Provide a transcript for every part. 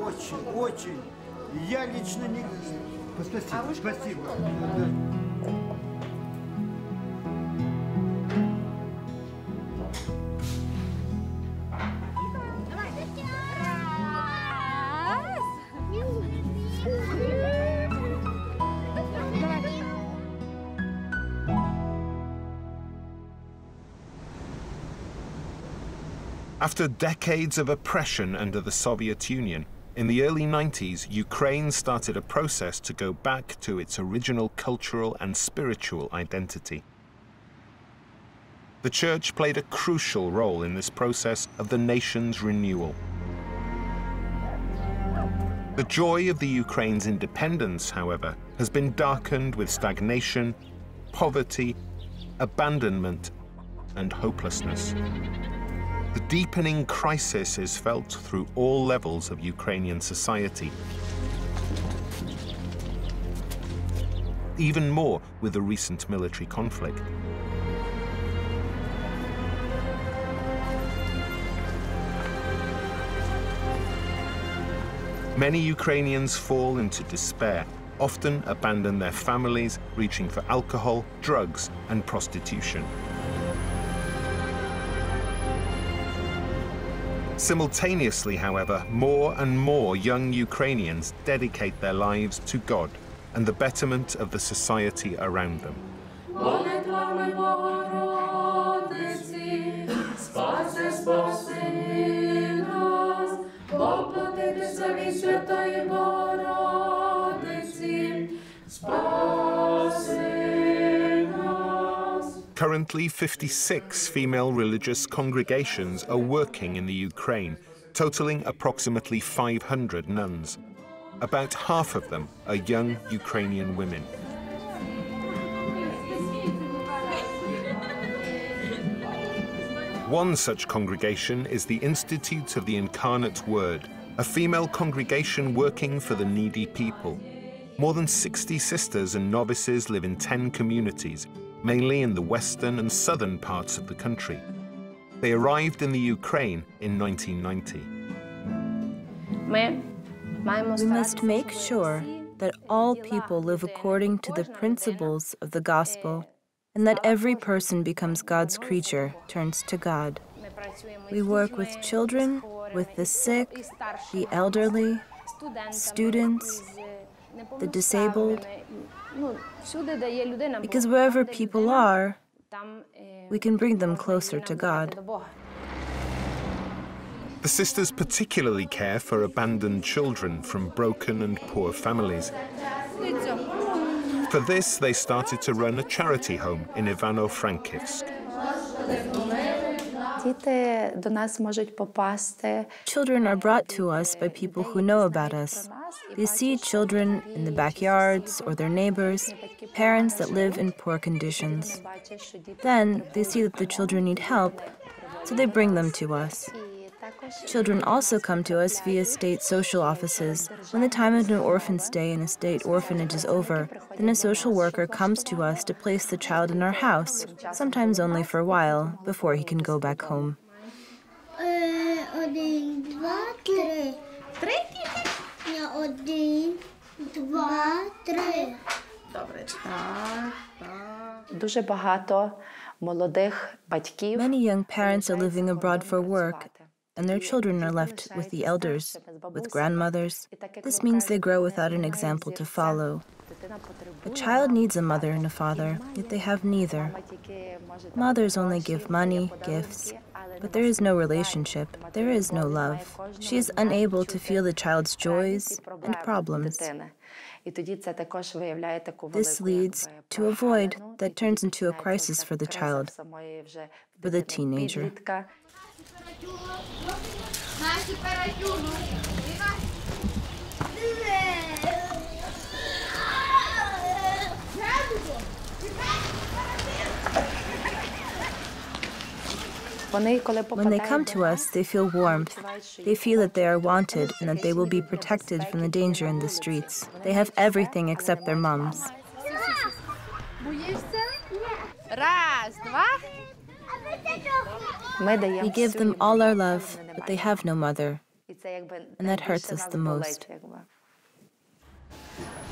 Очень, очень. Я лично не... Спасибо, спасибо. After decades of oppression under the Soviet Union, in the early 90s, Ukraine started a process to go back to its original cultural and spiritual identity. The Church played a crucial role in this process of the nation's renewal. The joy of the Ukraine's independence, however, has been darkened with stagnation, poverty, abandonment, and hopelessness. The deepening crisis is felt through all levels of Ukrainian society. Even more with the recent military conflict. Many Ukrainians fall into despair, often abandon their families, reaching for alcohol, drugs, and prostitution. Simultaneously, however, more and more young Ukrainians dedicate their lives to God and the betterment of the society around them. Currently, 56 female religious congregations are working in the Ukraine, totaling approximately 500 nuns. About half of them are young Ukrainian women. One such congregation is the Institute of the Incarnate Word, a female congregation working for the needy people. More than 60 sisters and novices live in 10 communities, mainly in the western and southern parts of the country. They arrived in the Ukraine in 1990. We must make sure that all people live according to the principles of the gospel, and that every person becomes God's creature, turns to God. We work with children, with the sick, the elderly, students, the disabled, because wherever people are, we can bring them closer to God. The sisters particularly care for abandoned children from broken and poor families. For this, they started to run a charity home in Ivano-Frankivsk. Children are brought to us by people who know about us. They see children in the backyards or their neighbors, parents that live in poor conditions. Then they see that the children need help, so they bring them to us. Children also come to us via state social offices. When the time of an orphan stay in a state orphanage is over, then a social worker comes to us to place the child in our house, sometimes only for a while, before he can go back home. Many young parents are living abroad for work, and their children are left with the elders, with grandmothers. This means they grow without an example to follow. A child needs a mother and a father, yet they have neither. Mothers only give money, gifts, but there is no relationship, there is no love. She is unable to feel the child's joys and problems. This leads to a void that turns into a crisis for the child, for the teenager. When they come to us, they feel warmth. They feel that they are wanted and that they will be protected from the danger in the streets. They have everything except their moms. We give them all our love, but they have no mother, and that hurts us the most.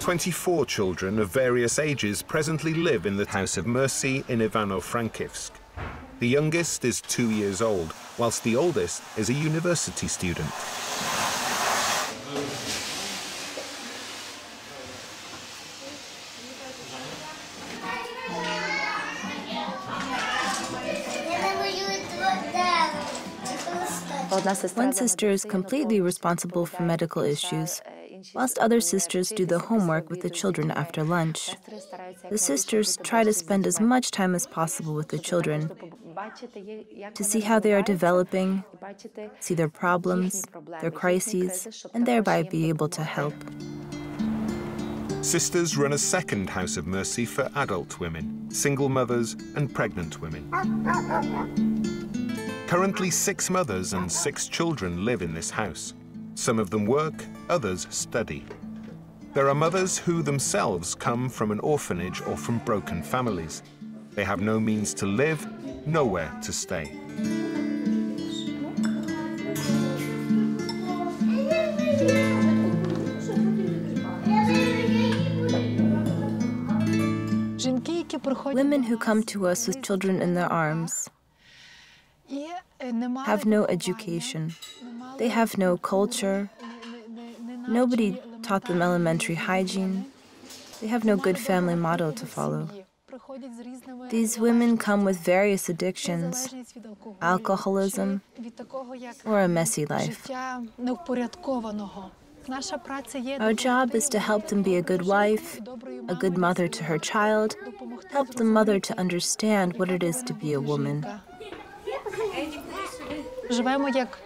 24 children of various ages presently live in the House of Mercy in Ivano-Frankivsk. The youngest is 2 years old, whilst the oldest is a university student. One sister is completely responsible for medical issues, whilst other sisters do the homework with the children after lunch. The sisters try to spend as much time as possible with the children, to see how they are developing, see their problems, their crises, and thereby be able to help. Sisters run a second House of Mercy for adult women, single mothers, and pregnant women. Currently, 6 mothers and 6 children live in this house. Some of them work, others study. There are mothers who themselves come from an orphanage or from broken families. They have no means to live, nowhere to stay. Women who come to us with children in their arms have no education. They have no culture. Nobody taught them elementary hygiene. They have no good family model to follow. These women come with various addictions, alcoholism, or a messy life. Our job is to help them be a good wife, a good mother to her child, help the mother to understand what it is to be a woman.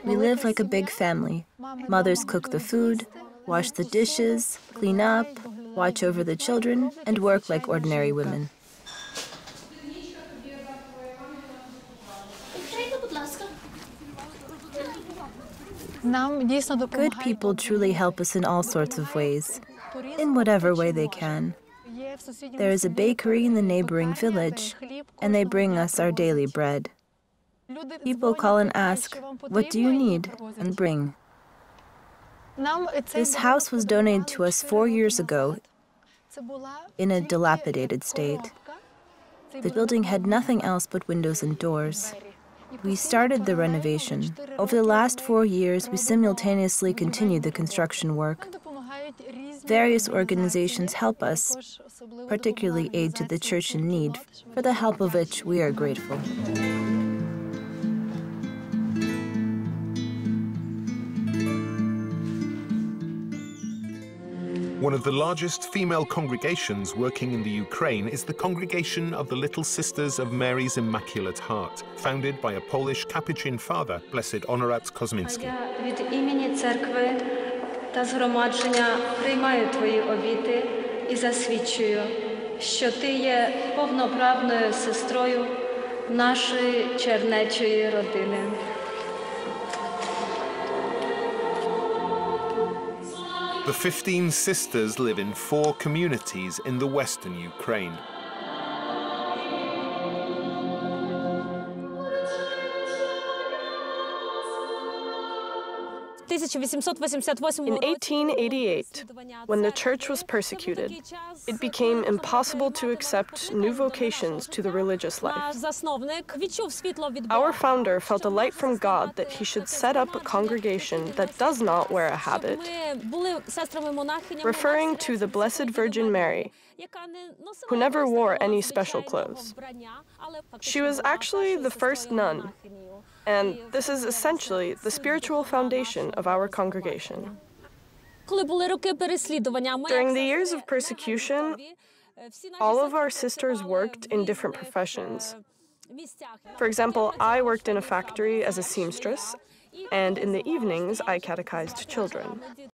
We live like a big family. Mothers cook the food, wash the dishes, clean up, watch over the children, and work like ordinary women. Good people truly help us in all sorts of ways, in whatever way they can. There is a bakery in the neighboring village, and they bring us our daily bread. People call and ask, "What do you need?" and bring. This house was donated to us 4 years ago in a dilapidated state. The building had nothing else but windows and doors. We started the renovation. Over the last 4 years, we simultaneously continued the construction work. Various organizations help us, particularly Aid to the Church in Need, for the help of which we are grateful. One of the largest female congregations working in the Ukraine is the Congregation of the Little Sisters of Mary's Immaculate Heart, founded by a Polish Capuchin father, Blessed Honorat Kosminski. Від імені церкви та згромадження приймаю твої обіти і засвідчую, що ти є повноправною сестрою нашої чернечої родини. The 15 sisters live in 4 communities in the western Ukraine. In 1888, when the church was persecuted, it became impossible to accept new vocations to the religious life. Our founder felt a light from God that he should set up a congregation that does not wear a habit, referring to the Blessed Virgin Mary, who never wore any special clothes. She was actually the first nun, and this is essentially the spiritual foundation of our congregation. During the years of persecution, all of our sisters worked in different professions. For example, I worked in a factory as a seamstress, and in the evenings I catechized children.